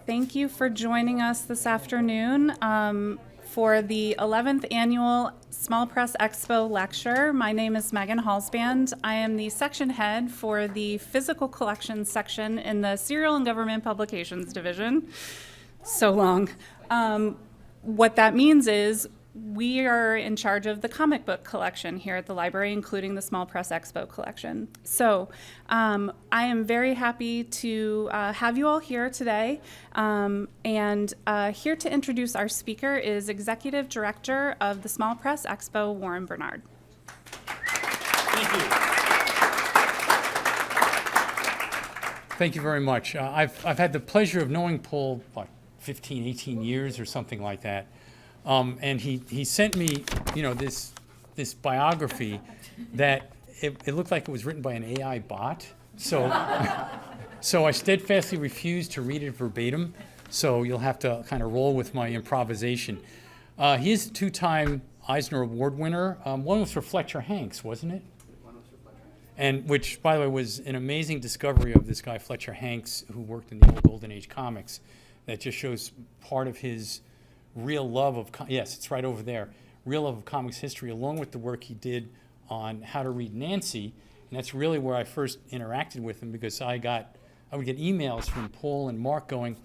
Thank you for joining us this afternoon for the 11th Annual Small Press Expo lecture. My name is Megan Halsband. I am the section head for the Physical Collections section in the Serial and Government Publications Division. So long. What that means is we are in charge of the comic book collection here at the library, including the Small Press Expo collection. So I am very happy to have you all here today. And here to introduce our speaker is Executive Director of the Small Press Expo, Warren Bernard. Thank you. Thank you very much. I've had the pleasure of knowing Paul, what, 15, 18 years or something like that. And he sent me, this biography that it looked like it was written by an AI bot. So, so I steadfastly refused to read it verbatim. So you'll have to kind of roll with my improvisation. He is a two-time Eisner Award winner. One was for Fletcher Hanks, wasn't it? One was for Fletcher Hanks. And which, by the way, was an amazing discovery of this guy Fletcher Hanks, who worked in the old Golden Age comics. That just shows part of his real love of, yes, it's right over there, real love of comics history, along with the work he did on How to Read Nancy. And that's really where I first interacted with him, because I would get emails from Paul and Mark going,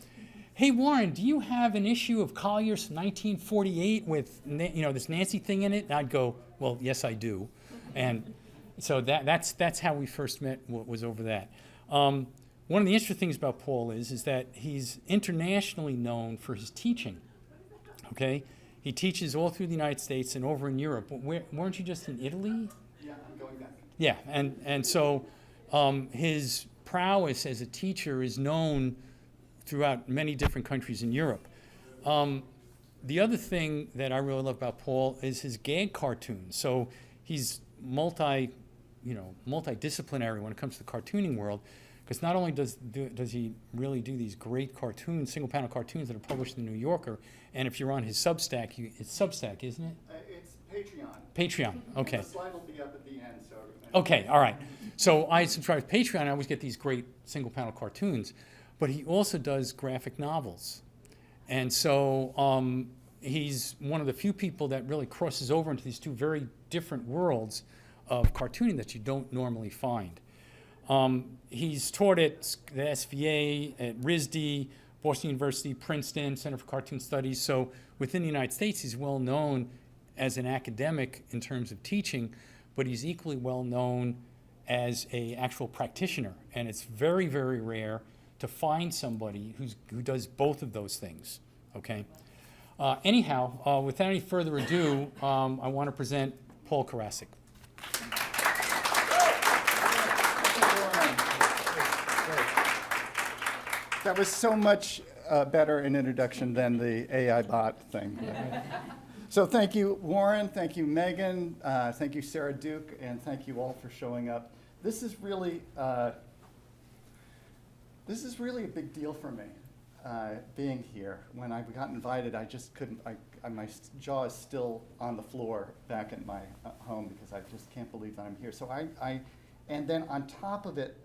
"Hey Warren, do you have an issue of Collier's 1948 with this Nancy thing in it?" And I'd go, "Well, yes, I do." And so that's how we first met, was over that. One of the interesting things about Paul is that he's internationally known for his teaching. Okay, he teaches all through the United States and over in Europe. Weren't you just in Italy? Yeah, I'm going back. Yeah, and so his prowess as a teacher is known throughout many different countries in Europe. The other thing that I really love about Paul is his gag cartoons. So he's multidisciplinary when it comes to the cartooning world. Because not only does he really do these great cartoons, single-panel cartoons that are published in the New Yorker, and if you're on his Substack, it's Substack, isn't it? It's Patreon. Patreon, okay. The slide will be up at the end. So. Okay, all right. So I subscribe to Patreon, and I always get these great single-panel cartoons. But he also does graphic novels. And so he's one of the few people that really crosses over into these two very different worlds of cartooning that you don't normally find. He's taught at the SVA, at RISD, Boston University, Princeton, Center for Cartoon Studies. So within the United States, he's well known as an academic in terms of teaching, but he's equally well known as an actual practitioner. And it's very, very rare to find somebody who does both of those things, okay? Anyhow, without any further ado, I want to present Paul Karasik. That was so much better an introduction than the AI bot thing. So thank you, Warren. Thank you, Megan. Thank you, Sarah Duke. And thank you all for showing up. This is really a big deal for me, being here. When I got invited, I just couldn't, my jaw is still on the floor back at my home because I just can't believe that I'm here. So and then on top of it,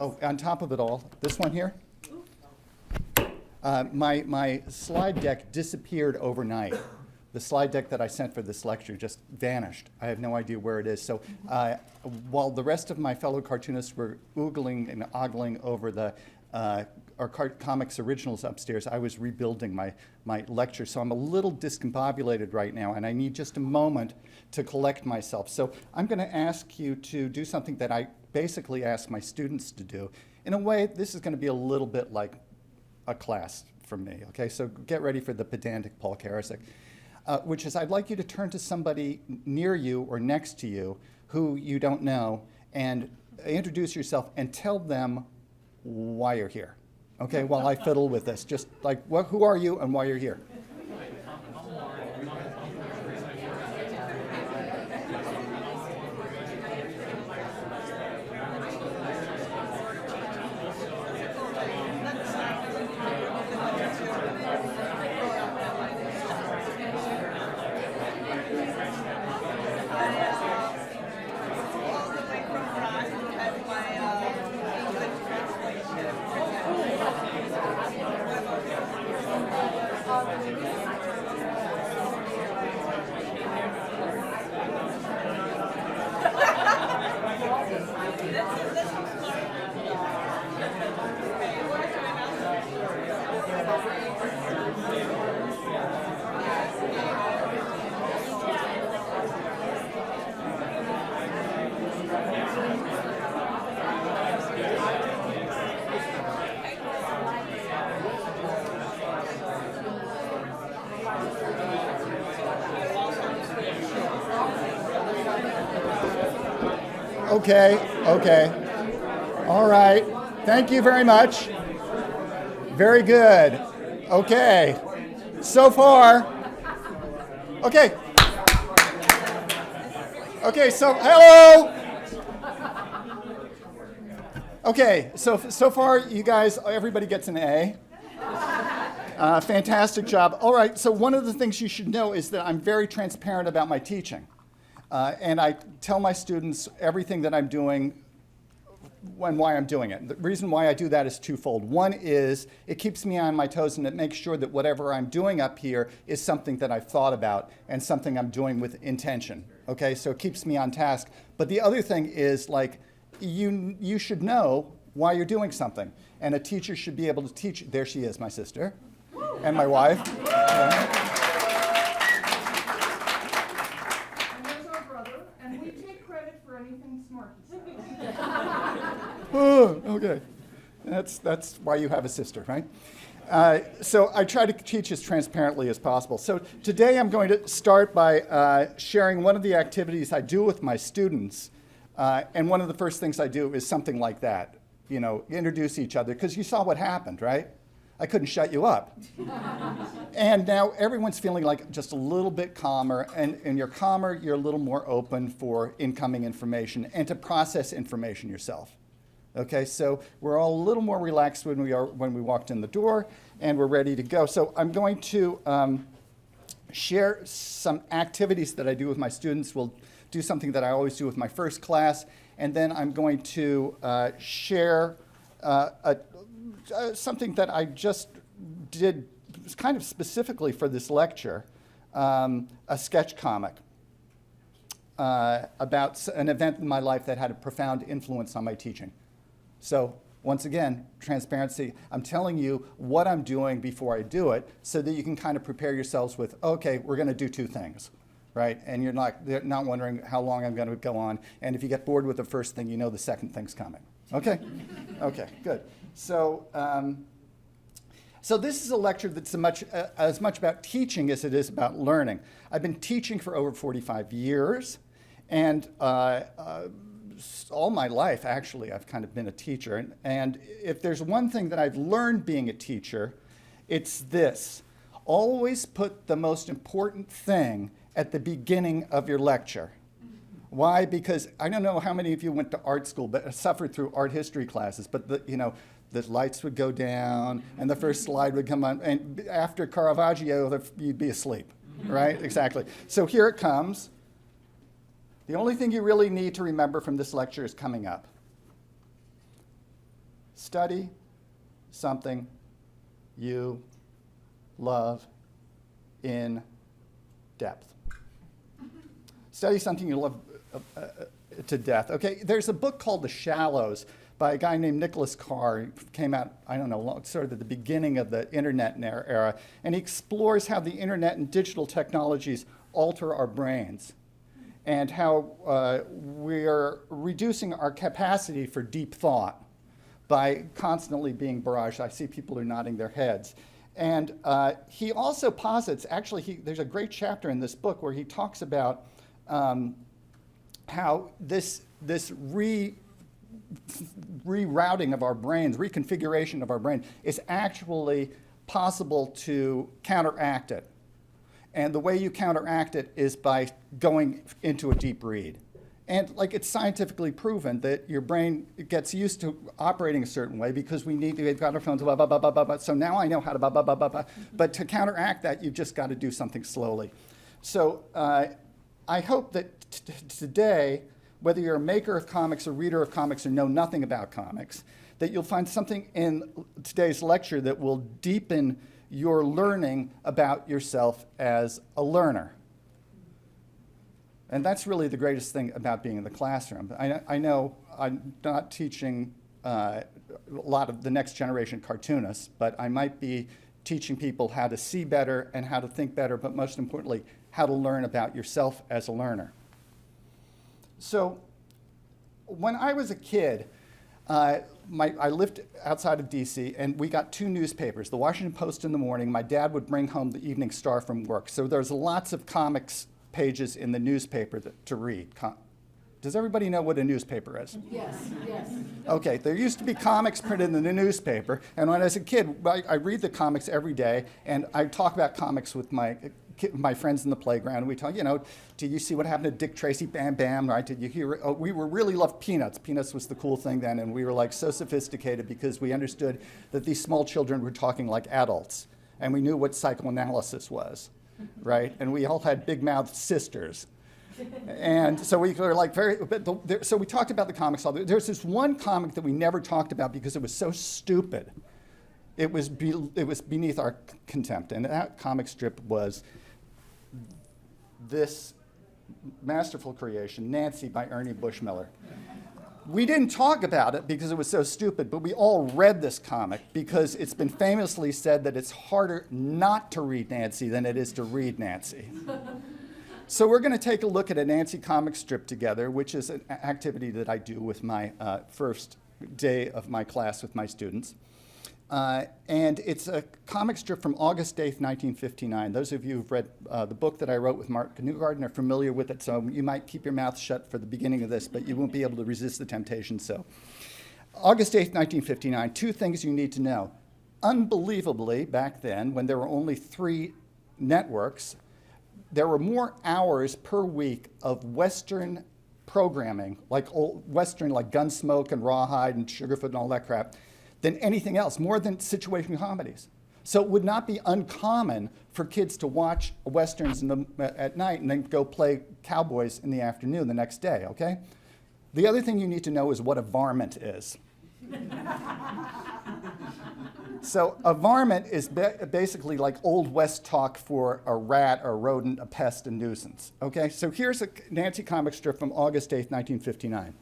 on top of it all, this one here, my slide deck disappeared overnight. The slide deck that I sent for this lecture just vanished. I have no idea where it is. So while the rest of my fellow cartoonists were oogling and ogling over our comics originals upstairs, I was rebuilding my lecture. So I'm a little discombobulated right now, and I need just a moment to collect myself. So I'm going to ask you to do something that I basically ask my students to do. In a way, this is going to be a little bit like a class from me, okay? So get ready for the pedantic Paul Karasik, which is I'd like you to turn to somebody near you or next to you who you don't know and introduce yourself and tell them why you're here, okay, while I fiddle with this. Just like, who are you and why you're here? Okay, okay. All right. Thank you very much. Very good. Okay. So far. Okay. Okay, so hello. Okay, so far you guys, everybody gets an A. Fantastic job. All right, so one of the things you should know is that I'm very transparent about my teaching. And I tell my students everything that I'm doing and why I'm doing it. The reason why I do that is twofold. One is it keeps me on my toes and it makes sure that whatever I'm doing up here is something that I've thought about and something I'm doing with intention. Okay, so it keeps me on task. But the other thing is, like, you should know why you're doing something. And a teacher should be able to teach. There she is, my sister, and my wife. Yeah. Anything smart he says. Oh, okay. That's why you have a sister, right? So I try to teach as transparently as possible. So today I'm going to start by sharing one of the activities I do with my students. And one of the first things I do is something like that. You know, introduce each other, because you saw what happened, right? I couldn't shut you up. And now everyone's feeling like just a little bit calmer, and you're calmer, you're a little more open for incoming information and to process information yourself. Okay, so we're all a little more relaxed when we walked in the door, and we're ready to go. So I'm going to share some activities that I do with my students. We'll do something that I always do with my first class, and then I'm going to share something that I just did kind of specifically for this lecture, a sketch comic about an event in my life that had a profound influence on my teaching. So once again, transparency. I'm telling you what I'm doing before I do it so that you can kind of prepare yourselves with, okay, we're going to do two things, right? And you're not wondering how long I'm going to go on. And if you get bored with the first thing, you know the second thing's coming. Okay? Okay, good. So, so this is a lecture that's as much about teaching as it is about learning. I've been teaching for over 45 years, and all my life, actually, I've kind of been a teacher. And if there's one thing that I've learned being a teacher, it's this. Always put the most important thing at the beginning of your lecture. Why? Because I don't know how many of you went to art school, but suffered through art history classes, but the lights would go down, and the first slide would come on, and after Caravaggio, you'd be asleep, right? Exactly. So here it comes. The only thing you really need to remember from this lecture is coming up. Study something you love in depth. Study something you love to death. Okay, there's a book called The Shallows by a guy named Nicholas Carr. It came out, I don't know, sort of at the beginning of the internet era, and he explores how the internet and digital technologies alter our brains and how we're reducing our capacity for deep thought by constantly being barraged. I see people are nodding their heads. And he also posits, actually, there's a great chapter in this book where he talks about how this rerouting of our brains, reconfiguration of our brain, is actually possible to counteract it. And the way you counteract it is by going into a deep read. And it's scientifically proven that your brain gets used to operating a certain way because we've got our phones, blah, blah, blah, blah, blah, blah. So now I know how to blah, blah, blah, blah, blah. But to counteract that, you've just got to do something slowly. So I hope that today, whether you're a maker of comics, a reader of comics, or know nothing about comics, that you'll find something in today's lecture that will deepen you're learning about yourself as a learner. And that's really the greatest thing about being in the classroom. I know I'm not teaching a lot of the next generation cartoonists, but I might be teaching people how to see better and how to think better, but most importantly, how to learn about yourself as a learner. So when I was a kid, I lived outside of DC, and we got 2 newspapers, the Washington Post in the morning. My dad would bring home the Evening Star from work. So there's lots of comics pages in the newspaper to read. Does everybody know what a newspaper is? Yes, yes. Okay, there used to be comics printed in the newspaper, and when I was a kid, I read the comics every day, and I talk about comics with my friends in the playground, and we talk, do you see what happened to Dick Tracy, Bam Bam, right? Did you hear? Oh, we were really loved Peanuts. Peanuts was the cool thing then, and we were like so sophisticated because we understood that these small children were talking like adults, and we knew what psychoanalysis was, right? And we all had big-mouthed sisters. And so we were like so we talked about the comics all the. There's this one comic that we never talked about because it was so stupid. It was beneath our contempt, and that comic strip was this masterful creation, Nancy by Ernie Bushmiller. We didn't talk about it because it was so stupid, but we all read this comic because it's been famously said that it's harder not to read Nancy than it is to read Nancy. So we're going to take a look at a Nancy comic strip together, which is an activity that I do with my first day of my class with my students. And it's a comic strip from August 8th, 1959. Those of you who've read the book that I wrote with Mark Newgarden are familiar with it, so you might keep your mouth shut for the beginning of this, but you won't be able to resist the temptation. So, August 8th, 1959, 2 things you need to know. Unbelievably, back then, when there were only 3 networks, there were more hours per week of Western programming, like old Western, like Gunsmoke and Rawhide and Sugarfoot and all that crap, than anything else, more than situation comedies. So it would not be uncommon for kids to watch Westerns at night and then go play cowboys in the afternoon the next day, okay? The other thing you need to know is what a varmint is. So a varmint is basically like Old West talk for a rat, a rodent, a pest, a nuisance. Okay, so here's a Nancy comic strip from August 8th, 1959.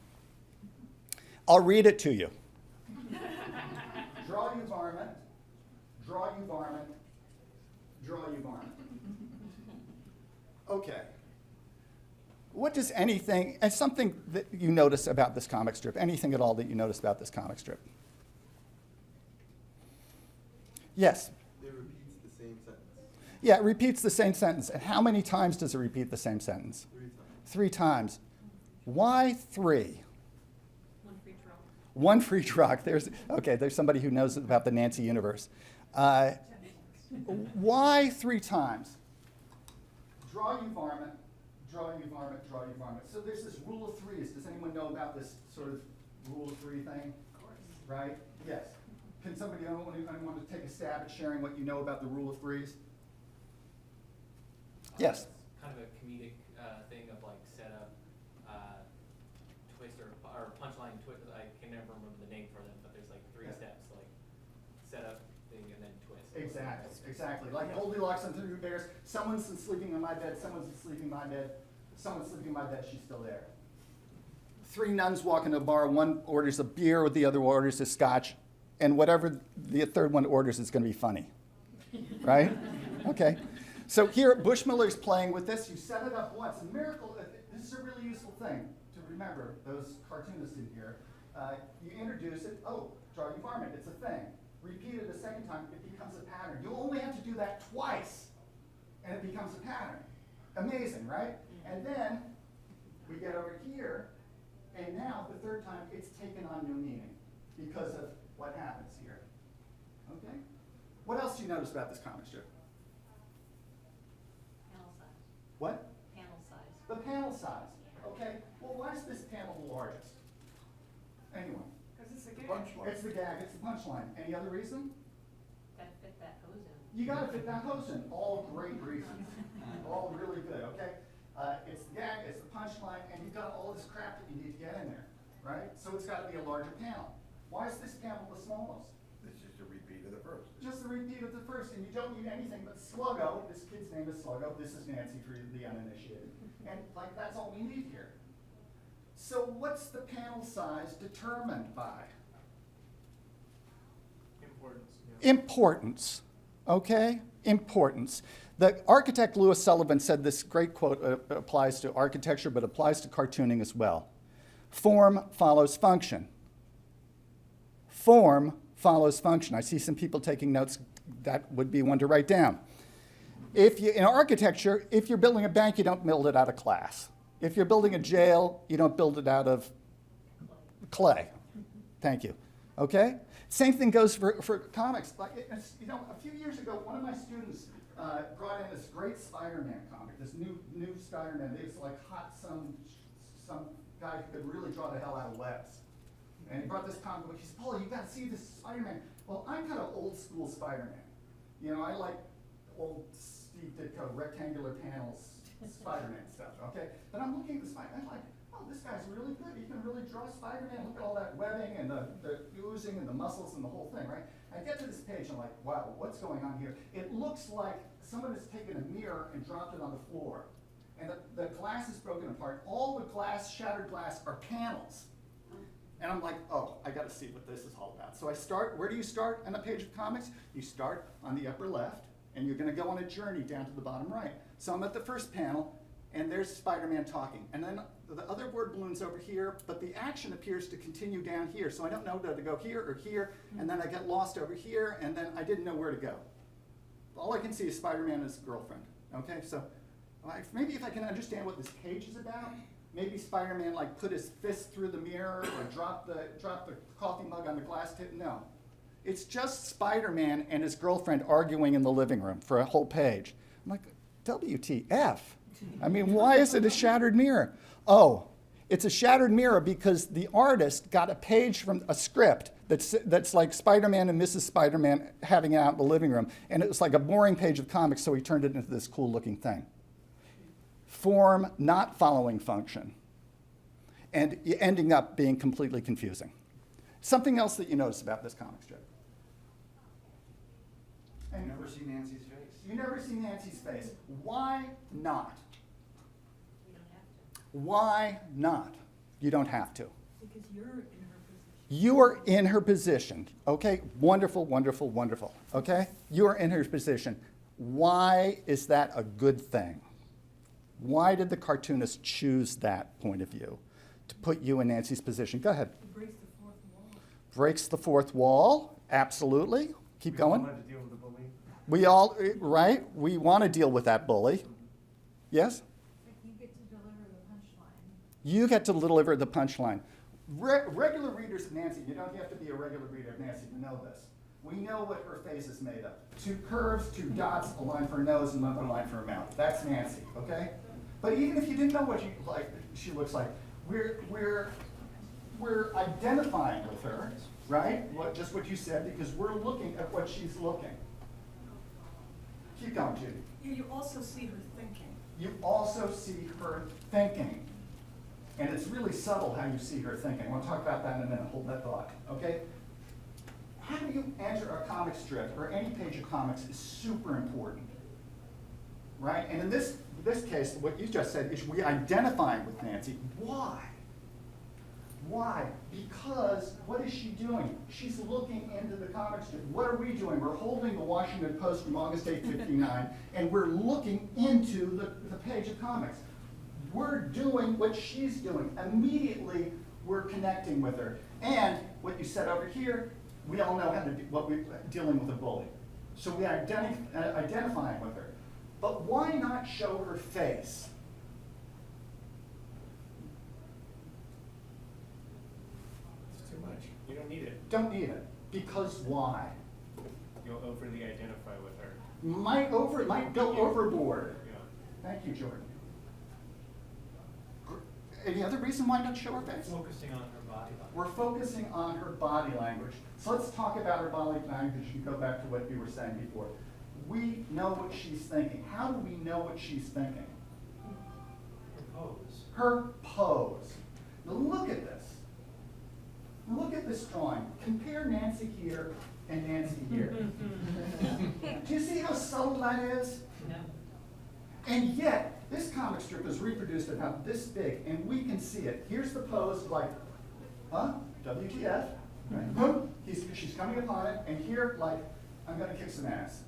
I'll read it to you. Draw you varmint, draw you varmint, draw you varmint. Okay. What does anything, and something that you notice about this comic strip, anything at all that you notice about this comic strip? Yes? It repeats the same sentence. Yeah, it repeats the same sentence. And how many times does it repeat the same sentence? 3 times. 3 times. Why 3? One free drop. One free drug. There's somebody who knows about the Nancy universe. Why 3 times? Draw you varmint, draw you varmint, draw you varmint. So there's this rule of 3s. Does anyone know about this sort of rule of 3 thing? Of course. Right? Yes. Can somebody, anyone want to take a stab at sharing what you know about the rule of 3s? Yes. Kind of a comedic thing of like setup, twist, or punchline twist. I can never remember the name for them, but there's like 3 steps, like setup, thing, and then twist. Exactly. Like Goldilocks and the 3 Bears. Someone's sleeping in my bed. Someone's sleeping in my bed. Someone's sleeping in my bed. She's still there. 3 nuns walk into a bar. One orders a beer, the other orders a scotch, and whatever the third one orders is going to be funny, right? Okay. So here, Bushmiller's playing with this. You set it up once. A miracle. This is a really useful thing to remember. Those cartoonists in here. You introduce it. Oh, draw you varmint. It's a thing. Repeat it a second time. It becomes a pattern. You only have to do that twice, and it becomes a pattern. Amazing, right? And then we get over here, and now the 3rd time it's taken on new meaning because of what happens here. Okay? What else do you notice about this comic strip? Panel size. What? Panel size. The panel size. Okay. Well, why is this panel the largest? Anyone? Because it's a gag. It's the gag. It's the punchline. Any other reason? Gotta fit that hose in. You got to fit that hose in. All great reasons. All really good. Okay. It's the gag. It's the punchline, and you've got all this crap that you need to get in there, right? So it's got to be a larger panel. Why is this panel the smallest? It's just a repeat of the first. Just the repeat of the first. first, and you don't need anything but Sluggo. This kid's name is Sluggo. This is Nancy for the uninitiated. And like, that's all we need here. So what's the panel size determined by? Importance. Yeah. Importance, okay? Importance. The architect Louis Sullivan said this great quote applies to architecture, but applies to cartooning as well. Form follows function. Form follows function. I see some people taking notes. That would be one to write down. In architecture, if you're building a bank, you don't build it out of glass. If you're building a jail, you don't build it out of clay. Thank you. Okay? Same thing goes for comics. Like, you know, a few years ago, one of my students brought in this great Spider-Man comic, this new Spider-Man. It was like hot, some guy who could really draw the hell out of webs. And he brought this comic book. He said, Paul, you got to see this Spider-Man. Well, I'm kind of old school Spider-Man. You know, I like old Steve Ditko rectangular panels Spider-Man stuff, okay? But I'm looking at the Spider-Man, I'm like, oh, this guy's really good. He can really draw Spider-Man. Look at all that webbing and the oozing and the muscles and the whole thing, right? I get to this page, I'm like, wow, what's going on here? It looks like someone has taken a mirror and dropped it on the floor. And the glass is broken apart. All the glass, shattered glass, are panels. And I'm like, oh, I got to see what this is all about. So I start, where do you start on a page of comics? You start on the upper left, and you're going to go on a journey down to the bottom right. So I'm at the first panel, and there's Spider-Man talking. And then the other word balloon's over here, but the action appears to continue down here. So I don't know whether to go here or here, and then I get lost over here, and then I didn't know where to go. All I can see is Spider-Man and his girlfriend. Okay, so maybe if I can understand what this page is about, maybe Spider-Man like put his fist through the mirror or dropped the coffee mug on the glass tip. No. It's just Spider-Man and his girlfriend arguing in the living room for a whole page. I'm like, WTF? I mean, why is it a shattered mirror? Oh, it's a shattered mirror because the artist got a page from a script that's like Spider-Man and Mrs. Spider-Man having it out in the living room. And it was like a boring page of comics, so he turned it into this cool looking thing. Form not following function, and ending up being completely confusing. Something else that you notice about this comic strip? You never see Nancy's face. You never see Nancy's face. Why not? We don't have to. Why not? You don't have to. Because you're in her position. You are in her position. Okay? Wonderful, wonderful, wonderful. Okay? You are in her position. Why is that a good thing? Why did the cartoonist choose that point of view to put you in Nancy's position? Go ahead. It breaks the fourth wall. Breaks the fourth wall. Absolutely. Keep going. We all had to deal with the bully. We all, right? We want to deal with that bully. Yes? Like you get to deliver the punchline. You get to deliver the punchline. Regular readers of Nancy, you don't have to be a regular reader of Nancy to know this. We know what her face is made of. 2 curves, 2 dots, a line for her nose, and another line for her mouth. That's Nancy, okay? But even if you didn't know what she looks like, we're identifying with her, right? Just what you said, because we're looking at what she's looking. Keep going, Judy. You also see her thinking. You also see her thinking. And it's really subtle how you see her thinking. We'll talk about that in a minute. Hold that thought, okay? How do you enter a comic strip or any page of comics is super important, right? And in this case, what you just said is we identifying with Nancy. Why? Why? Because what is she doing? She's looking into the comic strip. What are we doing? We're holding the Washington Post from August 8, 59, and we're looking into the page of comics. We're doing what she's doing. Immediately, we're connecting with her. And what you said over here, we all know how to do what we're dealing with a bully. So we identifying with her. But why not show her face? It's too much. You don't need it. Don't need it. Because why? You'll overly identify with her. Might go overboard. Yeah. Thank you, Jordan. Any other reason why not show her face? Focusing on her body language. We're focusing on her body language. So let's talk about her body language and go back to what you were saying before. We know what she's thinking. How do we know what she's thinking? Her pose. Her pose. Now look at this. Look at this drawing. Compare Nancy here and Nancy here. Do you subtle that is? No. And yet, this comic strip is reproduced about this big, and we can see it. Here's the pose, like, huh? WTF? Right? Huh? She's coming upon it, and here, like, I'm gonna kick some ass.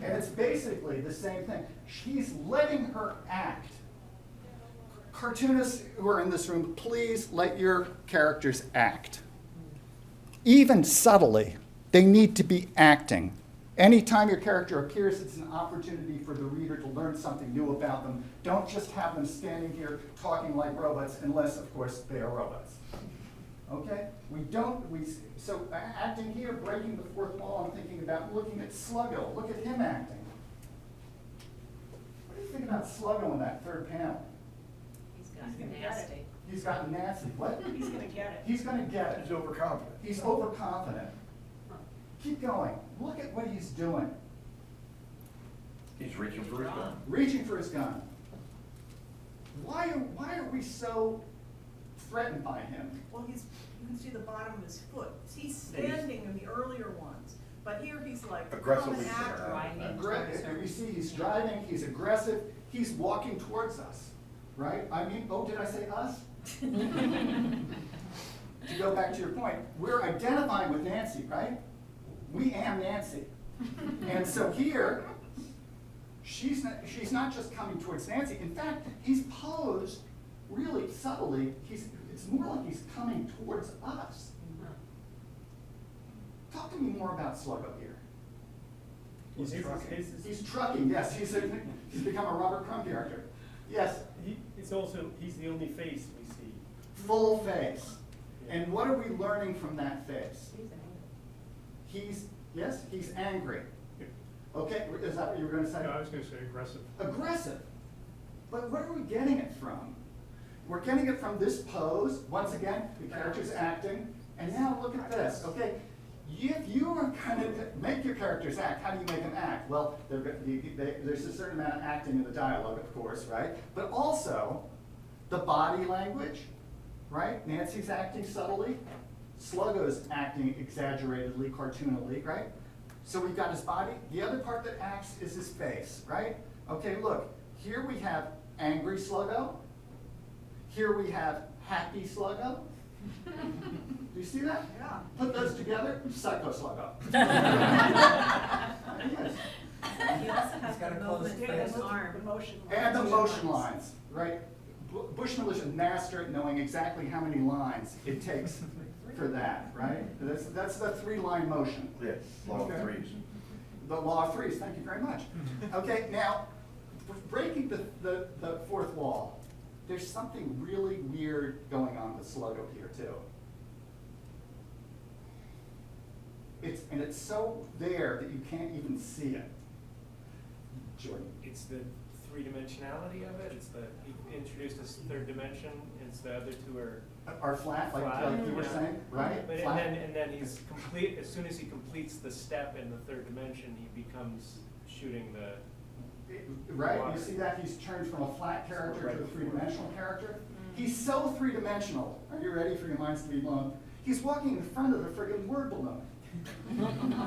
And it's basically the same thing. She's letting her act. Cartoonists who are in this room, please let your characters act. Even subtly, they need to be acting. Anytime your character appears, it's an opportunity for the reader to learn something new about them. Don't just have them standing here talking like robots, unless, of course, they are robots. Okay? So acting here, breaking the fourth wall, I'm thinking about looking at Sluggo. Look at him acting. What do you think about Sluggo in that third panel? He's He's got gonna get nasty. it. He's got nasty. What? He's gonna get it. He's gonna get it. He's overconfident. He's overconfident. Keep going. Look at what he's doing. He's reaching for his gun. Reaching for his gun. Why are we so threatened by him? Well, you can see the bottom of his foot. He's standing in the earlier ones, but here he's like Aggressively coming at her. Driving. You see, he's driving, he's aggressive, he's walking towards us, right? I mean, oh, did I say us? To go back to your point, we're identifying with Nancy, right? We am Nancy. And so here, she's not just coming towards Nancy. In fact, he's posed really subtly. It's more like he's coming towards us. Talk to me more about Sluggo here. He's trucking. He's trucking, yes. He's become a Robert Crumb character. Yes, He's the only face we see. full face. And what are we learning from that face? He's angry. Okay, is that what you were going to say? No, I was going to say aggressive. Aggressive. But where are we getting it from? We're getting it from this pose. Once again, the character's acting. And now look at this, okay? If you are going to make your characters act, how do you make them act? Well, there's a certain amount of acting in the dialogue, of course, right? But also, the body language, right? Nancy's acting subtly. Sluggo's acting exaggeratedly, cartoonily, right? So we've got his body. The other part that acts is his face, right? Okay, look. Here we have angry Sluggo. Here we have happy Sluggo. Do you see that? Yeah. Put those together, psycho Sluggo. Yes. He also has got the a closed movement for face. his arm. The motion. And the motion lines, right? Bushmill is a master at knowing exactly how many lines it takes for that, right? That's the three-line motion. Yeah, law of Okay. threes. The law of threes, thank you very much. Okay, now, breaking the fourth wall, there's something really weird going on with Sluggo here, too. It's so there that you can't even see it. Jordan? It's the three-dimensionality of it, it's he introduced this third dimension, it's the other two are Flat, like flat. you were Yeah. saying, right? But Flat. and then he's complete, as soon as he completes the step in the third dimension, he becomes shooting the, Right, water. you see that he's turned from a flat character Right to a before. three-dimensional character? He's so three-dimensional. Are you ready for your minds to be blown? He's walking in front of the friggin' word balloon. Oh,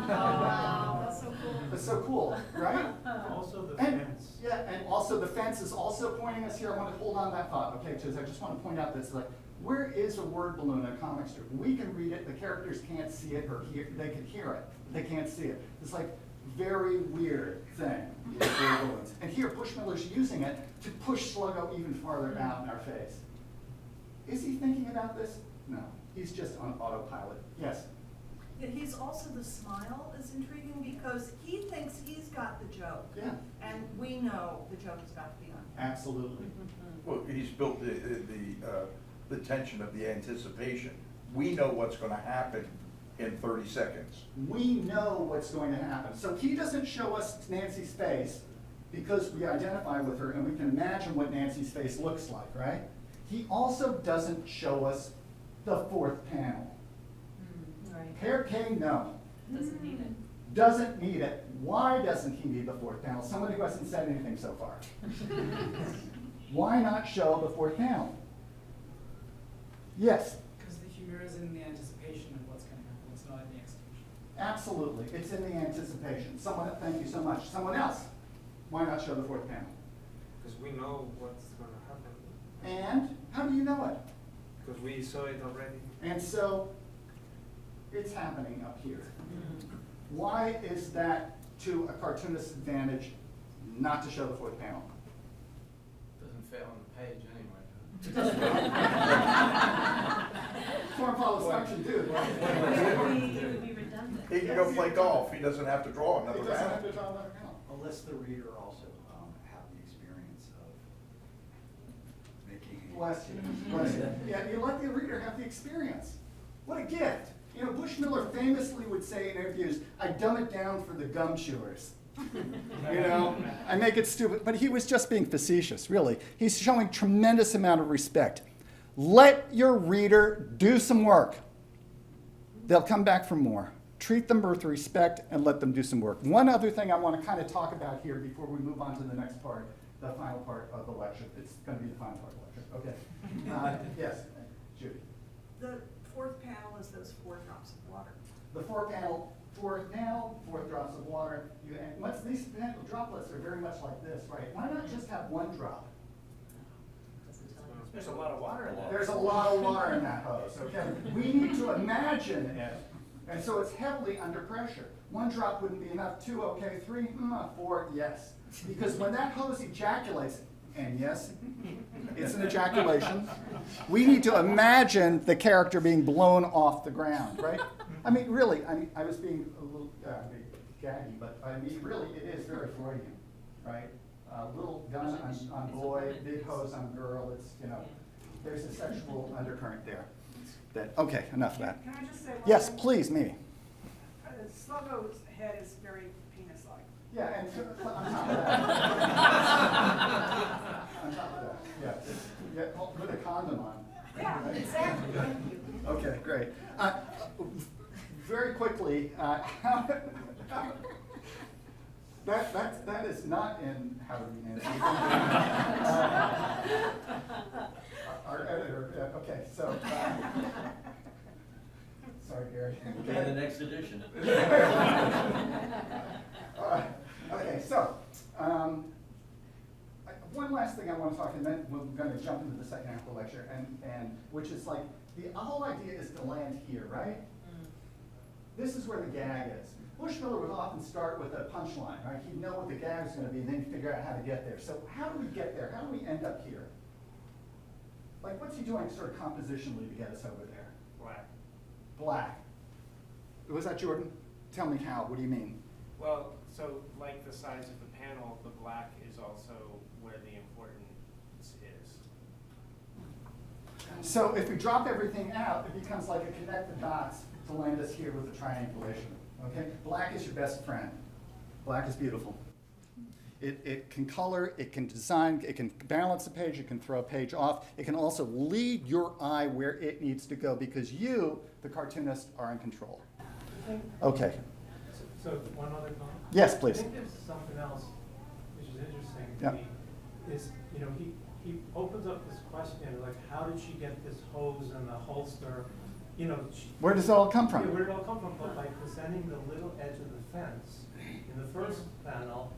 wow, that's so cool. That's so cool, right? Also the And, fence. yeah, and also the fence is also pointing us here. I want to hold on that thought, okay, because I just want to point out this, like, where is a word balloon in a comic strip? We can read it, the characters can't see it or hear, they can hear it, they can't see it. It's like very weird thing, with word balloons. And here, Bushmiller's using it to push Sluggo even farther out in our face. Is he thinking about this? No, he's just on autopilot. Yes? Yeah, he's also, the smile is intriguing because he thinks he's got the joke. Yeah, And we know the joke is about to be on. absolutely. Well, he's built the tension of the anticipation. We know what's gonna happen in 30 seconds. We know what's going to happen. So he doesn't show us Nancy's face because we identify with her and we can imagine what Nancy's face looks like, right? He also doesn't show us the fourth panel. Right. Pair K, no. Doesn't need it. Doesn't need it. Why doesn't he need the fourth panel? Somebody who hasn't said anything so far. Why not show the fourth panel? Yes. Because the humor is in the anticipation of what's going to happen. It's not in the execution. Absolutely, it's in the anticipation. Someone, thank you so much. Someone else? Why not show the fourth panel? Because we know what's going to happen. And how do you know it? Because we saw it already. And so, it's happening up here. Why is that to a cartoonist's advantage not to show the fourth panel? Doesn't fit on the page anyway. Form follows function, dude. It would be redundant. He can go play golf, he doesn't have to draw another It doesn't have panel. to draw another panel. Unless the reader also have the experience of making. Bless you. Bless you. Yeah, you let the reader have the experience. What a gift. You know, Bush Miller famously would say in interviews, I dumb it down for the gum chewers. You know, I make it stupid. But he was just being facetious, really. He's showing tremendous amount of respect. Let your reader do some work. They'll come back for more. Treat them with respect and let them do some work. One other thing I want to kind of talk about here before we move on to the next part, the final part of the lecture. It's going to be the final part of the lecture. Okay. Yes, Judy. The fourth panel is those 4 drops of water. The fourth drops of water. Once these droplets are very much like this, right? Why not just have one drop? There's a lot of water in that. There's a lot of water in that hose, okay? We need to imagine it. And so it's heavily under pressure. 1 drop wouldn't be enough. 2, okay. 3, 4, yes. Because when that hose ejaculates, and yes, it's an ejaculation, we need to imagine the character being blown off the ground, right? I mean, really, I was being a little gaggy, but I mean, really, it is very Freudian, right? Little gun on boy, big hose on girl. It's, you know, there's a sexual undercurrent there. Okay, enough of that. Can I just say one Yes, thing? please, Mimi. Sluggo's head is very penis-like. Yeah, and on top of that, on top of that, yeah, put a condom on. Yeah, exactly, thank you. Okay, great. Very quickly, that is not in How to Be Nancy. Our editor, okay, so. Sorry, Gary. Okay, the next edition. All right. Okay, so one last thing I want to talk, and then we're going to jump into the second half of the lecture, and which is like the whole idea is to land here, right? This is where the gag is. Bush Miller would often start with a punchline, right? He'd know what the gag is going to be, and then he'd figure out how to get there. So how do we get there? How do we end up here? Like, what's he doing sort of compositionally to get us over there? Black. Black. Was that Jordan? Tell me how. What do you mean? Well, so like the size of the panel, the black is also where the importance is. So if we drop everything out, it becomes like a connect the dots to land us here with the triangulation. Okay? Black is your best friend. Black is beautiful. It can color, it can design, it can balance a page, it can throw a page off. It can also lead your eye where it needs to go because you, the cartoonist, are in control. Okay. So one other comment? Yes, I please. think there's something else which is interesting to Yeah. me, is, you know, he opens up this question, like, how did she get this hose and the holster? You know, Where does it all come from? Yeah, where did it all come from? But by presenting the little edge of the fence in the first panel,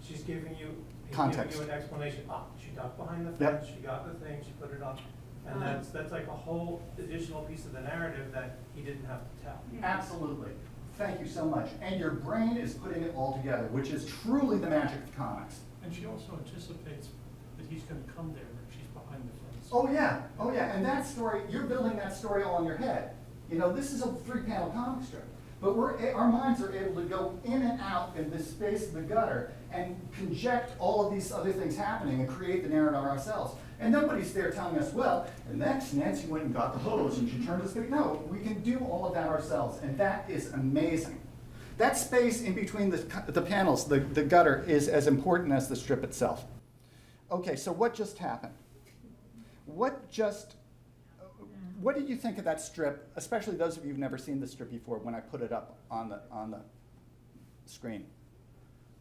she's giving you, Context. an explanation. She got behind the Yep. fence, she got the thing, she put it up. And that's like a whole additional piece of the narrative that he didn't have to tell. Absolutely. Thank you so much. And your brain is putting it all together, which is truly the magic of comics. And she also anticipates that he's gonna come there, that she's behind the fence. Oh yeah, oh yeah, and that story, you're building that story all in your head. You know, this is a 3-panel comic strip, but our minds are able to go in and out in this space of the gutter and conject all of these other things happening and create the narrative ourselves. And nobody's there telling us, well, and next Nancy went and got the hose and she turned this thing. No, we can do all of that ourselves, and that is amazing. That space in between the panels, the gutter, is as important as the strip itself. Okay, so what just happened? What did you think of that strip, especially those of you who've never seen the strip before, when I put it up on the screen?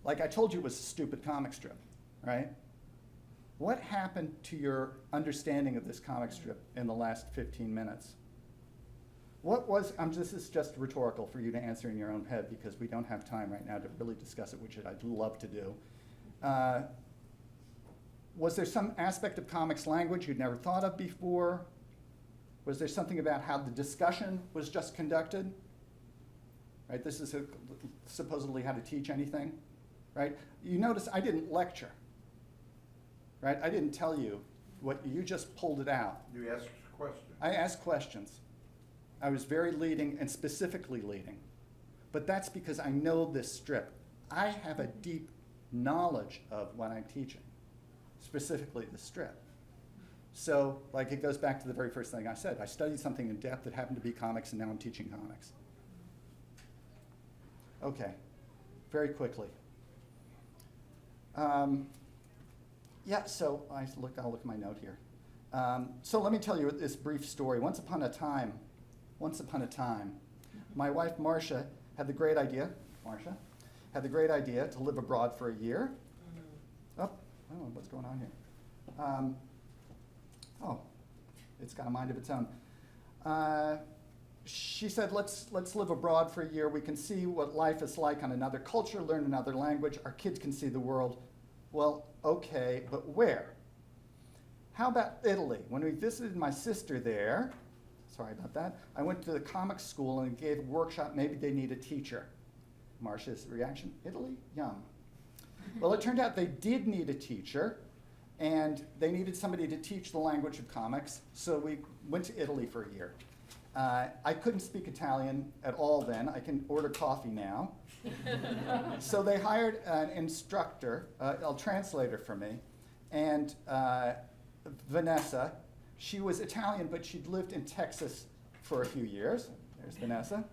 Like I told you, it was a stupid comic strip, right? What happened to your understanding of this comic strip in the last 15 minutes? This is just rhetorical for you to answer in your own head because we don't have time right now to really discuss it, which I'd love to do. Was there some aspect of comics language you'd never thought of before? Was there something about how the discussion was just conducted? Right, this is supposedly how to teach anything, right? You notice I didn't lecture, right? I didn't tell you what, you just pulled it out. You asked questions. I asked questions. I was very leading and specifically leading. But that's because I know this strip. I have a deep knowledge of what I'm teaching, specifically the strip. So, like, it goes back to the very first thing I said. I studied something in depth that happened to be comics, and now I'm teaching comics. Okay, very quickly. Yeah, so I'll look at my note here. So let me tell you this brief story. Once upon a time, my wife Marcia had the great idea to live abroad for a year. Oh, I don't know what's going on here. It's got a mind of its own. She said, let's live abroad for a year. We can see what life is like on another culture, learn another language. Our kids can see the world. Well, okay, but where? How about Italy? When we visited my sister there, sorry about that, I went to the comics school and gave a workshop. Maybe they need a teacher. Marcia's reaction, Italy? Yum. Well, it turned out they did need a teacher, and they needed somebody to teach the language of comics, so we went to Italy for a year. I couldn't speak Italian at all then. I can order coffee now. So they hired an instructor, a translator for me, and Vanessa. She was Italian, but she'd lived in Texas for a few years. There's Vanessa.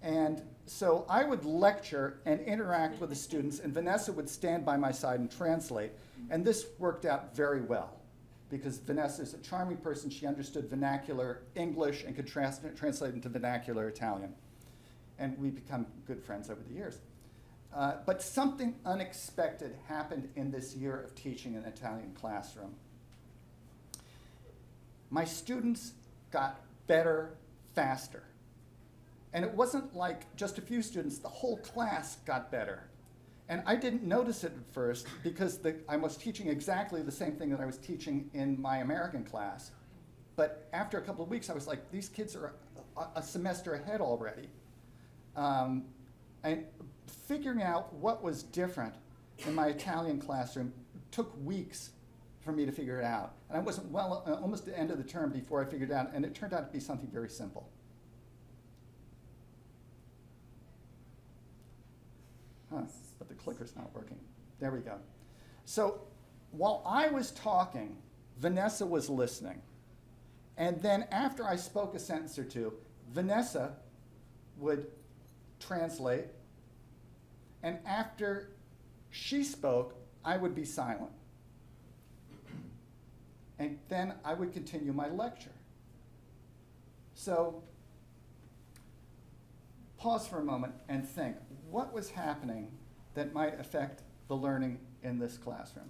And so I would lecture and interact with the students, and Vanessa would stand by my side and translate. And this worked out very well, because Vanessa is a charming person. She understood vernacular English and could translate into vernacular Italian. And we become good friends over the years. But something unexpected happened in this year of teaching in an Italian classroom. My students got better faster. And it wasn't like just a few students, the whole class got better. And I didn't notice it at first because I was teaching exactly the same thing that I was teaching in my American class. But after a couple of weeks, I was like, these kids are a semester ahead already. And figuring out what was different in my Italian classroom took weeks for me to figure it out. And I wasn't almost at the end of the term before I figured it out, and it turned out to be something very simple. But the clicker's not working. There we go. So while I was talking, Vanessa was listening. And then after I spoke a sentence or two, Vanessa would translate. And after she spoke, I would be silent. And then I would continue my lecture. So pause for a moment and think, what was happening that might affect the learning in this classroom?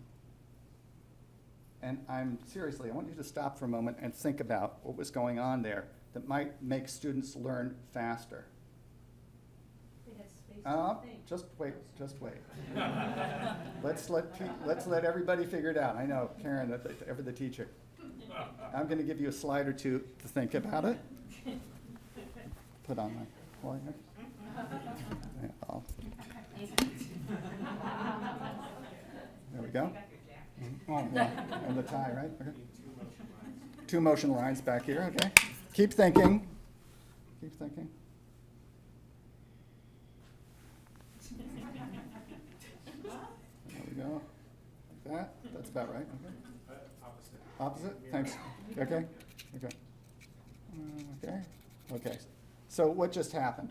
And I want you to stop for a moment and think about what was going on there that might make students learn faster. They had space to think. Just wait. Let's let everybody figure it out. I know, Karen, ever the teacher. I'm going to give you a slide or two to think about it. Put on my pointer. There we go. Oh, yeah. And the tie, right? Okay. 2 motion lines back here, okay? Keep thinking. There we go. Like that. That's about right. Okay. Opposite? Thanks. Okay. Okay. So what just happened?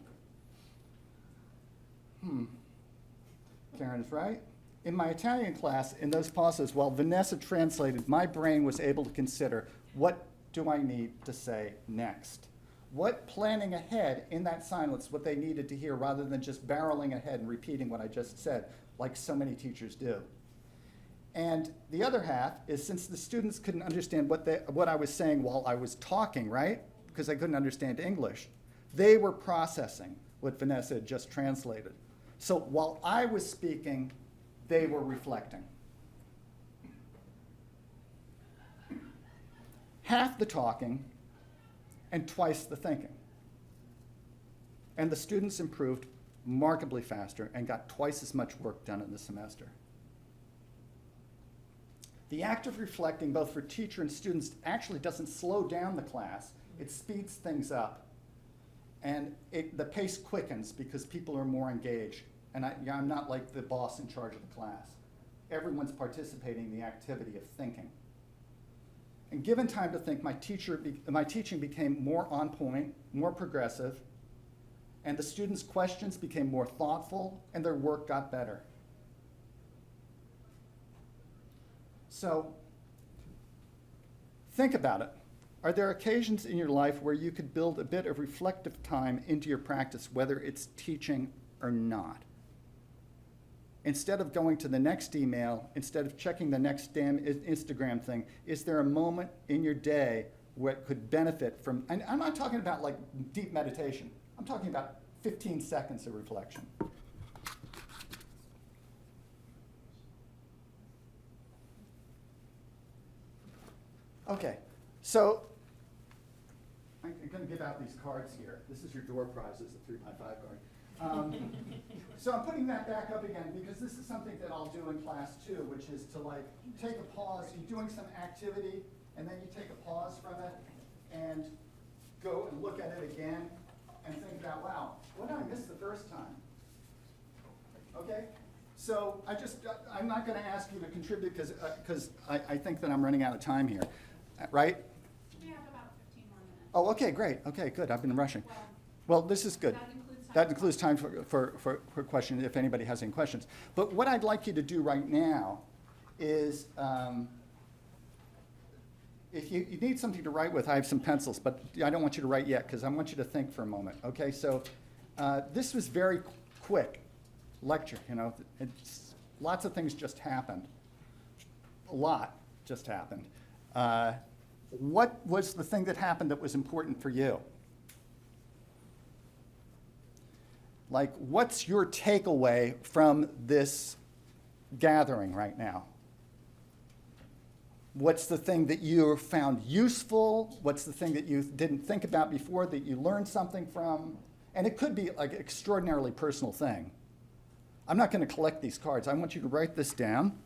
Karen is right. In my Italian class, in those pauses, while Vanessa translated, my brain was able to consider, what do I need to say next? What planning ahead in that silence, what they needed to hear, rather than just barreling ahead and repeating what I just said, like so many teachers do. And the other half is, since the students couldn't understand what I was saying while I was talking, right? because I couldn't understand English. They were processing what Vanessa had just translated. So while I was speaking, they were reflecting. Half the talking and twice the thinking. And the students improved markedly faster and got twice as much work done in the semester. The act of reflecting, both for teacher and students, actually doesn't slow down the class. It speeds things up. And the pace quickens because people are more engaged. And I'm not like the boss in charge of the class. Everyone's participating in the activity of thinking. And given time to think, my teaching became more on point, more progressive, and the students' questions became more thoughtful, and their work got better. So, think about it. Are there occasions in your life where you could build a bit of reflective time into your practice, whether it's teaching or not? Instead of going to the next email, instead of checking the next damn Instagram thing, is there a moment in your day where it could benefit from, and I'm not talking about like deep meditation, I'm talking about 15 seconds of reflection. Okay, so I'm going to give out these cards here. This is your door prizes, the 3x5 card. So I'm putting that back up again because this is something that I'll do in class too, which is to like take a pause. You're doing some activity, and then you take a pause from it and go and look at it again and think about, wow, what did I miss the first time? Okay? So I'm not going to ask you to contribute because I think that I'm running out of time here, right? We have about 15 more minutes. Oh, okay, great. Okay, good. I've been rushing. Well, this is good. That includes time for questions if anybody has any questions. But what I'd like you to do right now is, if you need something to write with, I have some pencils, but I don't want you to write yet because I want you to think for a moment. Okay, so this was very quick lecture. You know, lots of things just happened. A lot just happened. What was the thing that happened that was important for you? Like, what's your takeaway from this gathering right now? What's the thing that you found useful? What's the thing that you didn't think about before that you learned something from? And it could be like an extraordinarily personal thing. I'm not going to collect these cards. I want you to write this down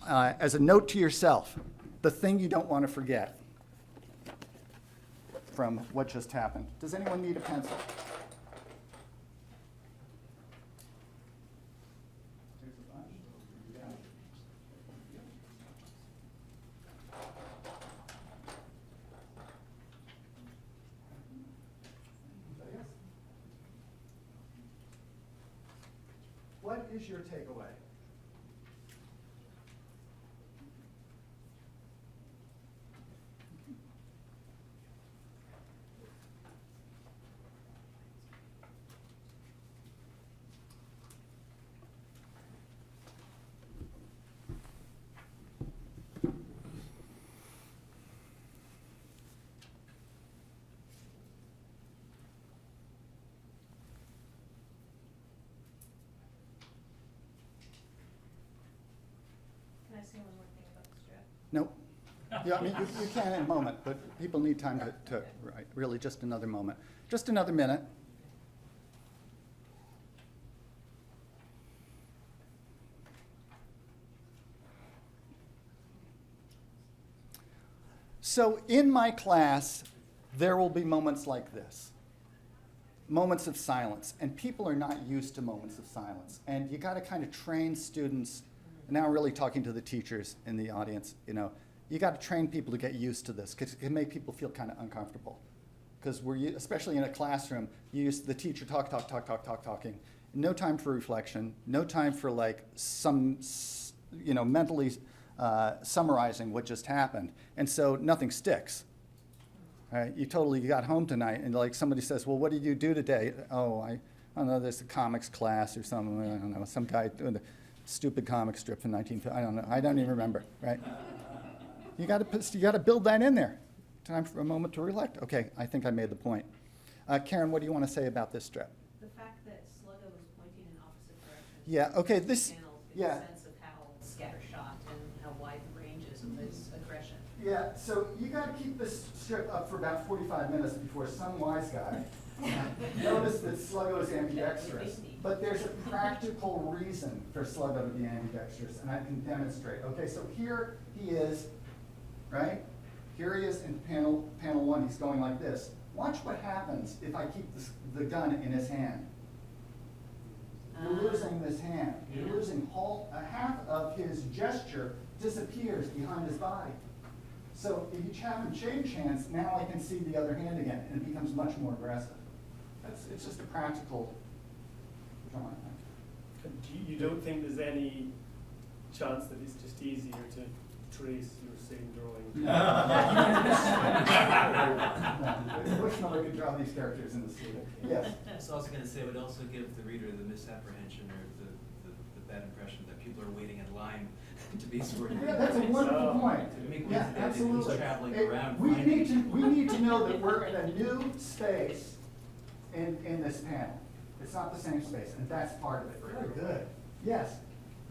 as a note to yourself, the thing you don't want to forget from what just happened. Does anyone need a pencil? What is your takeaway? Can I say one more thing about the strip? Nope. Yeah, I mean, you can in a moment, but people need time to write. Really, just another moment. Just another minute. So in my class, there will be moments like this. Moments of silence. And people are not used to moments of silence. And you got to kind of train students. Now I'm really talking to the teachers in the audience, you know. You got to train people to get used to this because it can make people feel kind of uncomfortable. Because especially in a classroom, you use the teacher talking. No time for reflection, no time for like mentally summarizing what just happened. And so nothing sticks. Right? You got home tonight and like somebody says, well, what did you do today? Oh, I don't know, there's a comics class or something, I don't know, some guy doing the stupid comic strip from 1950, I don't know, I don't even remember, right? You got to build that in there. time for a moment to reflect? Okay, I think I made the point. Karen, what do you want to say about this strip? The fact that Sluggo was pointing in opposite directions. Yeah, okay, this, Panels gives yeah. a sense of how scattershot and how wide the range is of his aggression. Yeah, so you gotta keep this strip up for about 45 minutes before some wise guy noticed that Sluggo is ambidextrous. But there's a practical reason for Sluggo to be ambidextrous, and I can demonstrate. Okay, so here he is, right? Here he is in panel 1, he's going like this. Watch what happens if I keep the gun in his hand. You're losing this hand. You're losing half of his gesture disappears behind his body. So if you have him change hands, now I can see the other hand again, and it becomes much more aggressive. It's just a practical drawing. You don't think there's any chance that it's just easier to trace your same drawing? Bushnell could draw these characters in the sleeve. Yes. I was also going to say, it would also give the reader the misapprehension or the bad impression that people are waiting in line to be sorted. Yeah, that's a wonderful point. To make Yeah, ways that absolutely. he's traveling around. We need to know that we're in a new space in this panel. It's not the same space, and that's part of it. Very good. Yes.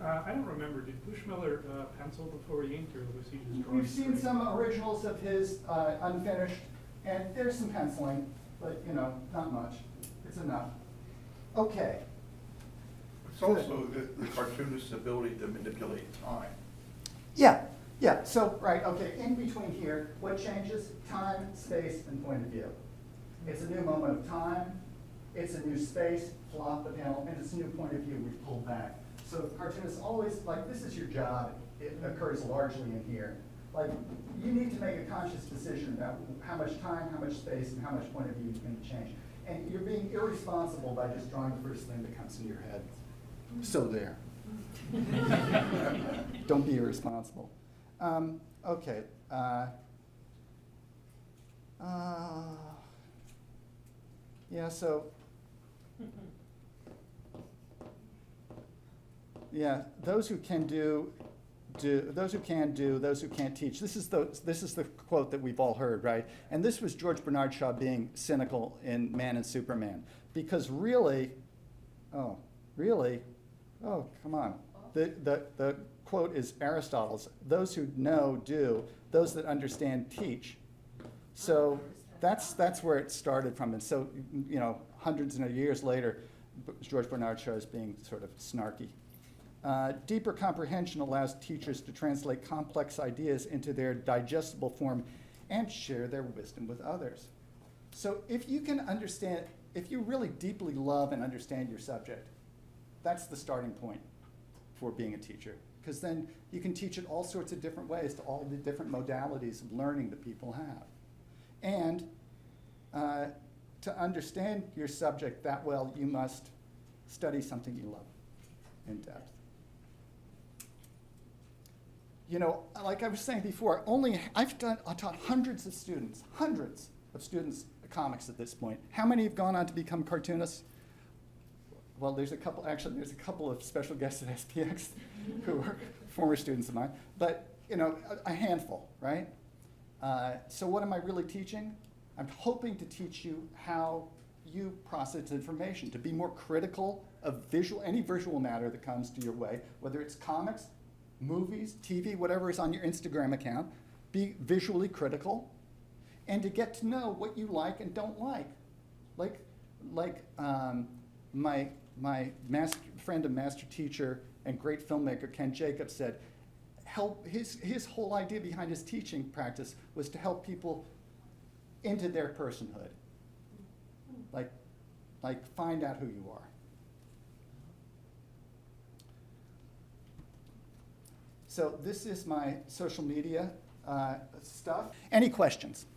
I don't remember, did Bushmiller pencil before he inked, or was he just drawing? We've seen some originals of his unfinished, and there's some penciling, but not much. It's enough. Okay. It's also the cartoonist's ability to manipulate time. Yeah. So, right, okay, in between here, what changes? Time, space, and point of view. It's a new moment of time, it's a new space, flop the panel, and it's a new point of view, we pull back. So cartoonists always, like, this is your job, it occurs largely in here. Like, you need to make a conscious decision about how much time, how much space, and how much point of view you're going to change. And you're being irresponsible by just drawing the first thing that comes into your head. So there. Don't be irresponsible. Okay. Yeah, so. Yeah, those who can do, those who can do, those who can't teach. This is the quote that we've all heard, right? And this was George Bernard Shaw being cynical in Man and Superman. Because really, come on. The quote is Aristotle's, those who know do, those that understand teach. So that's where it started from. And so, hundreds of years later, George Bernard Shaw is being sort of snarky. Deeper comprehension allows teachers to translate complex ideas into their digestible form and share their wisdom with others. So if you can understand, if you really deeply love and understand your subject, that's the starting point for being a teacher. Because then you can teach it all sorts of different ways to all the different modalities of learning that people have. And to understand your subject that well, you must study something you love in depth. Like I was saying before, I've taught hundreds of students comics at this point. How many have gone on to become cartoonists? Well, there's a couple of special guests at SPX who are former students of mine, but a handful, right? So what am I really teaching? I'm hoping to teach you how you process information, to be more critical of any visual matter that comes to your way, whether it's comics, movies, TV, whatever is on your Instagram account. Be visually critical, and to get to know what you like and don't like. My friend and master teacher and great filmmaker Ken Jacobs said, his whole idea behind his teaching practice was to help people into their personhood. Like find out who you are. So this is my social media stuff. Any questions?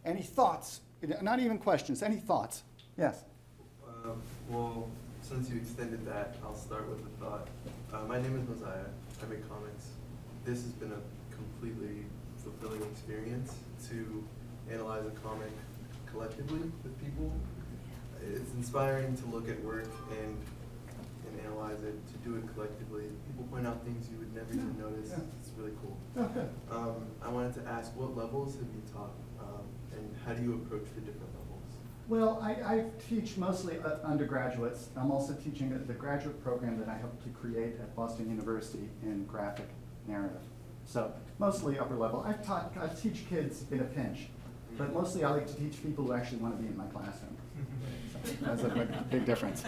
Any thoughts? Not even questions, any thoughts? Yes? Well, since you extended that, I'll start with a thought. My name is Mosiah. I make comics. This has been a completely fulfilling experience to analyze a comic collectively with people. It's inspiring to look at work and analyze it, to do it collectively. collectively. People point out things you would never even notice. It's really cool. Okay. I wanted to ask, what levels have you taught, and how do you approach the different levels? Well, I teach mostly undergraduates. I'm also teaching the graduate program that I helped to create at Boston University in graphic narrative. So mostly upper level. I teach kids in a pinch, but mostly I like to teach people who actually want to be in my classroom. So that's a big difference.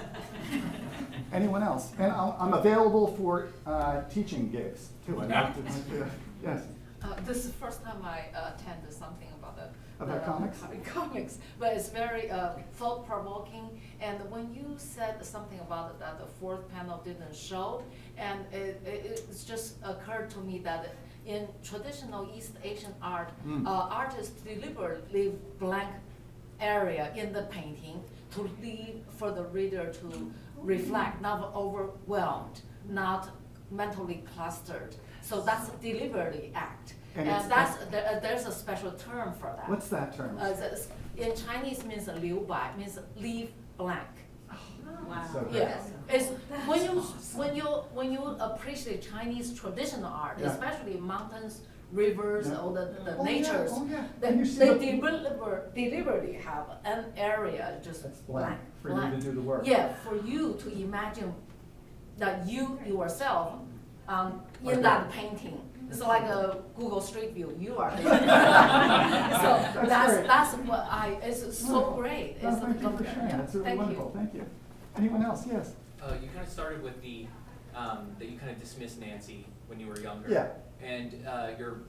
Anyone else? And I'm available for teaching gigs too. Yes. This is the first time I attended something about comics? comics, but it's very thought-provoking. And when you said something about that the fourth panel didn't show, and it's just occurred to me that in traditional East Asian art, artists deliberately leave blank area in the painting to leave for the reader to reflect, not overwhelmed, not mentally clustered. So that's deliberately act. And There's a special term for that. What's that term? In Chinese means liu bai, means leave blank. Wow. So Yeah, it's when you appreciate Chinese traditional art, especially mountains, rivers, or the natures, they deliberately have an area just That's blank for you to do the work. Yeah, for you to imagine that you yourself Like in that. that painting. It's like a Google Street View. You are there. So that's what it's so Wonderful. great. Oh, It's thank you for sharing. That's really Thank wonderful. you. Thank you. Anyone else? Yes. You kind of started with the, that you kind of dismissed Nancy when you were younger. Yeah. And your,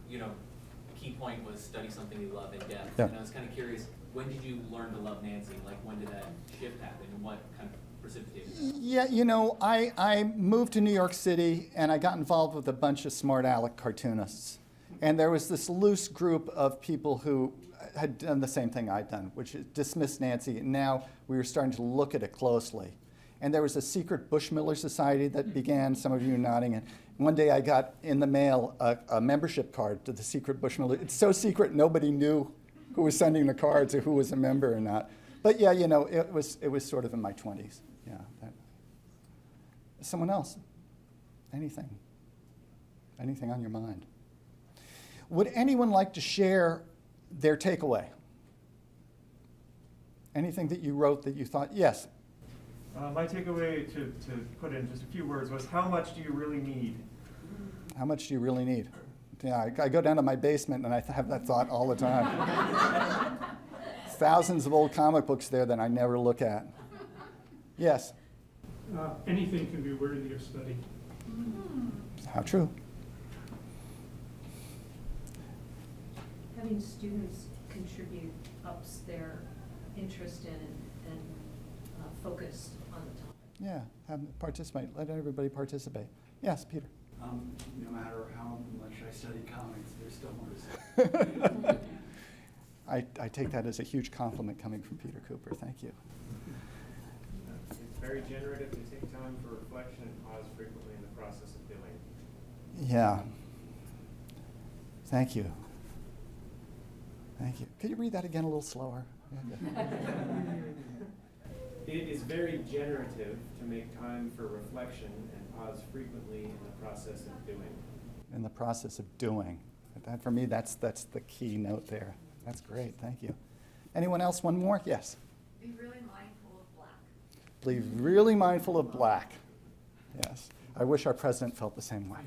key point was study something you love in depth. Yeah. And I was kind of curious, when did you learn to love Nancy? Like, when did that shift happen, and what kind of precipitated that? Yeah, I moved to New York City and I got involved with a bunch of smart aleck cartoonists. And there was this loose group of people who had done the same thing I'd done, which is dismiss Nancy. And now we were starting to look at it closely. And there was a secret Bushmiller Society that began, some of you nodding. And one day I got in the mail a membership card to the secret Bushmiller. It's so secret nobody knew who was sending the cards or who was a member or not. But yeah, it was sort of in my 20s. Yeah. Someone else? Anything? Anything on your mind? Would anyone like to share their takeaway? Anything that you wrote that you thought, yes? My takeaway, to put in just a few words, was how much do you really need? How much do you really need? Yeah, I go down to my basement and I have that thought all the time. Thousands of old comic books there that I never look at. Yes? Anything can be worthy of study. How true? Having students contribute ups their interest in and focus on the topic. Yeah, have them participate. Let everybody participate. Yes, Peter? No matter how much I study comics, there's still more to study. I take that as a huge compliment coming from Peter Cooper. Thank you. It's very generative to take time for reflection and pause frequently in the process of doing. Yeah. Thank you. Thank you. Could you read that again a little slower? It is very generative to make time for reflection and pause frequently in the process of doing. In the process of doing. That, for me, that's the key note there. That's great. Thank you. Anyone else? One more? Yes. Be really mindful of black. Be really mindful of black. Yes. I wish our president felt the same way.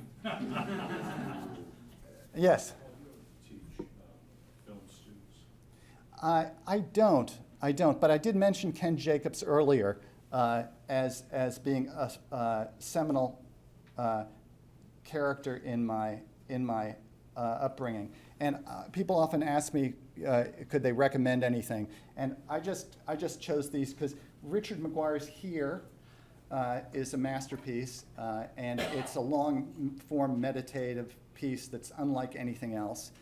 Yes. Film students. I don't, but I did mention Ken Jacobs earlier as being a seminal character in my upbringing. And people often ask me, could they recommend anything? And I just chose these because Richard McGuire's Here is a masterpiece, and it's a long-form meditative piece that's unlike anything else.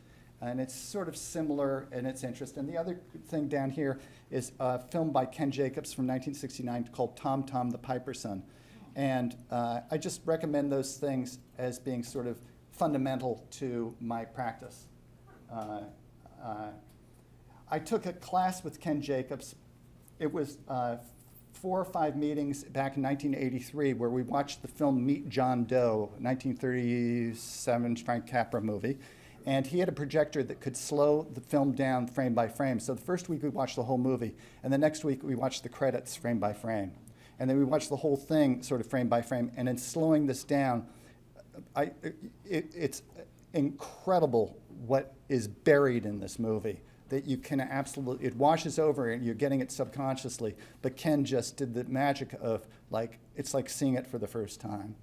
And it's sort of similar in its interest. And the other thing down here is a film by Ken Jacobs from 1969 called Tom Tom the Piper's Son. And I just recommend those things as being sort of fundamental to my practice. I took a class with Ken Jacobs. It was 4 or 5 meetings back in 1983 where we watched the film Meet John Doe, 1937 Frank Capra movie. And he had a projector that could slow the film down frame by frame. So the first week we watched the whole movie, and the next week we watched the credits frame by frame. And then we watched the whole thing sort of frame by frame. And in slowing this down, it's incredible what is buried in this movie. That you can absolutely, it washes over and you're getting it subconsciously. But Ken just did the magic of, like, it's like seeing it for the first time.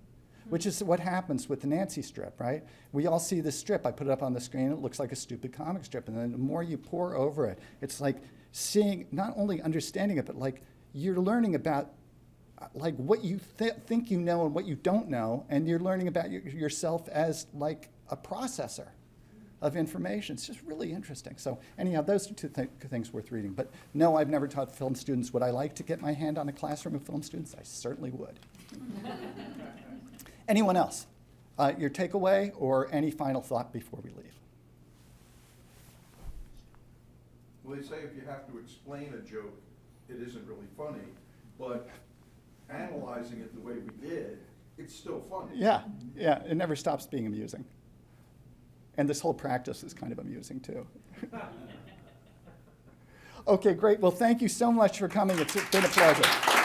Which is what happens with the Nancy strip, right? We all see this strip. I put it up on the screen. It looks like a stupid comic strip. And then the more you pour over it, it's like seeing, not only understanding it, but like you're learning about like what you think you know and what you don't know. And you're learning about yourself as like a processor of information. It's just really interesting. So anyhow, those are two things worth reading. But no, I've never taught film students. Would I like to get my hand on a classroom of film students? I certainly would. Anyone else? Your takeaway or any final thought before we leave? Well, they say if you have to explain a joke, it isn't really funny, but analyzing it the way we did, it's still funny. Yeah, yeah, it never stops being amusing. And this whole practice is kind of amusing too. Okay, great. Well, thank you so much for coming. It's been a pleasure.